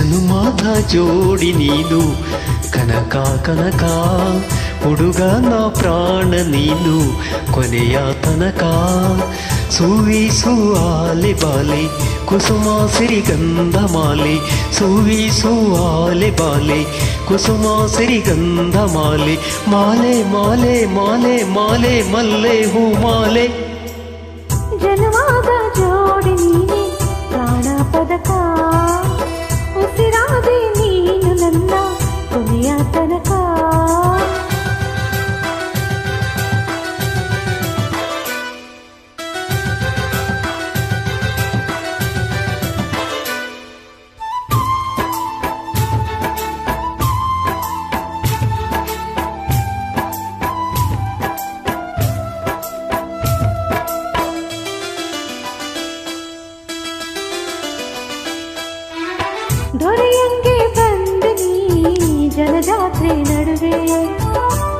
ಜನುಮಾದ ಜೋಡಿ ನೀನು ಕನಕ ಕನಕ ಹುಡುಗ ನಾ ಪ್ರಾಣ ನೀನು ಕೊನೆಯ ತನಕ ಸೂವಿಸು ಆಲೆ ಬಾಲೆ ಕುಸುಮ ಸಿರಿಗಂಧ ಮಾಲೆ ಸೂವಿಸು ಆಲೆ ಬಾಲೆ ಕುಸುಮ ಸಿರಿಗಂಧ ಮಾಲೆ ಮಾಲೆ ಮಾಲೆ ಮಾಲೆ ಮಾಲೆ ಮಲ್ಲೆ ಹೂ ಮಾಲೆ ಜನುವಾದ ಜೋಡಿ ನೀನೆ ಪ್ರಾಣ ಪದಕ ಉಸಿರಾದೆ ನೀನು ನನ್ನ ಕೊನೆಯ ತನಕ ದೊರೆಯಂಗೆ ಬಂದೆ ನೀ ಜನಜಾತ್ರೆ ನಡುವೆ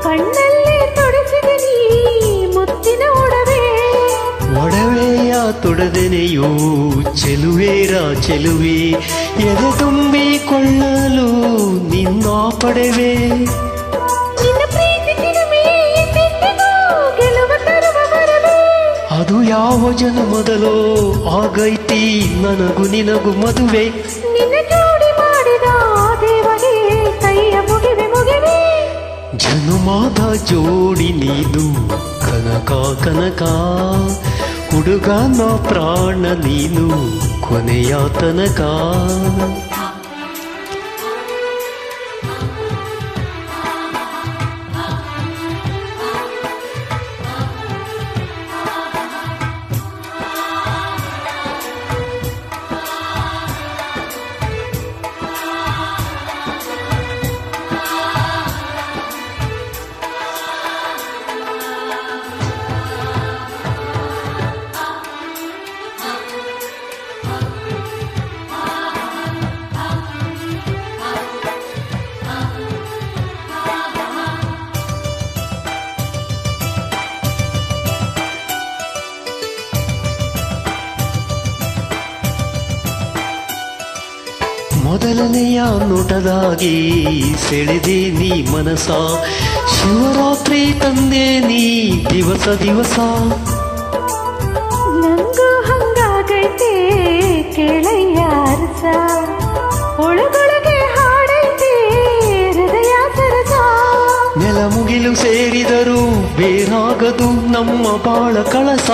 ಕಣ್ಣಲ್ಲಿ ತೊಡಿಸಿದೆ ನೀ ಮುತ್ತಿನ ಒಡವೆಯ ತೊಡದೆನೆಯೋ ಚೆಲುವೇರ ಚೆಲುವೆ ಎದೆ ತುಂಬಿಕೊಳ್ಳಲು ನಿನ್ನ ಪಡೆವೆ ಅದು ಯಾವ ಜನ್ಮದಲೋ ಆಗೈತಿ ನನಗೂ ನಿನಗೂ ಮದುವೆ ಜನುಮಾದ ಜೋಡಿ ನೀನು ಕನಕ ಕನಕ ಹುಡುಗ ನಾ ಪ್ರಾಣ ನೀನು ಕೊನೆಯ ತನಕ ಮೊದಲನೆಯ ನೋಟದಾಗಿ ಸೆಳೆದೆ ನೀ ಮನಸ ಶಿವರಾತ್ರಿ ತಂದೆ ನೀ ದಿವಸ ದಿವಸ ನಂಗೂ ಹಂಗಾಗೈತೆ ಕೇಳಯ್ಯ ಅರಸ ಒಳಗೊಳಗೆ ಹಾಡೈತೆ ಹೃದಯ ಸರಸ ನೆಲ ಮುಗಿಲು ಸೇರಿದರೂ ಬೇರಾಗದು ನಮ್ಮ ಬಾಳ ಕಳಸ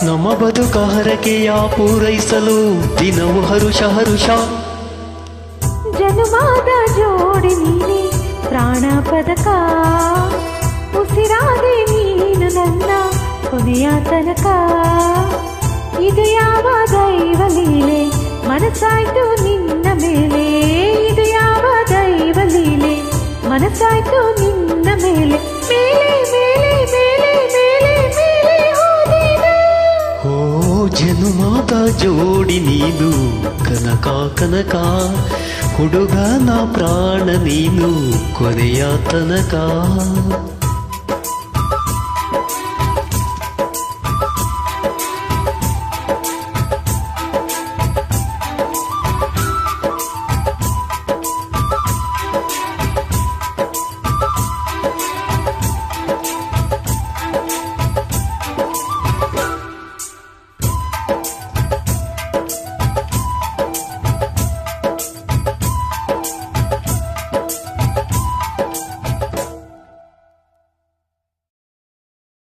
ನಮ್ಮ ಬದುಕ ಹರಕೆಯ ಪೂರೈಸಲು ದಿನವು ಹರುಷ ಹರುಷ ಜನುಮಾದ ಜೋಡಿ ನೀನೆ ಪ್ರಾಣ ಪದಕ ಉಸಿರಾದೆ ನೀನು ನನ್ನ ಕೊನೆಯ ತನಕ ಇದು ಯಾವ ದೈವ ಲೀಲೆ ಮನಸ್ಸಾಯ್ತು ನಿನ್ನ ಮೇಲೆ ಇದು ಯಾವ ದೈವ ಲೀಲೆ ಮನಸ್ಸಾಯ್ತು ನಿನ್ನ ಮೇಲೆ ಮೇಲೆ ಮೇಲೆ ಮೇಲೆ ಮೇಲೆ ಮೇಲೆ ಜನುಮಾದ ಜೋಡಿ ನೀನು ಕನಕ ಕನಕ ಹುಡುಗ ನಾ ಪ್ರಾಣ ನೀನು ಕೊನೆಯ ತನಕ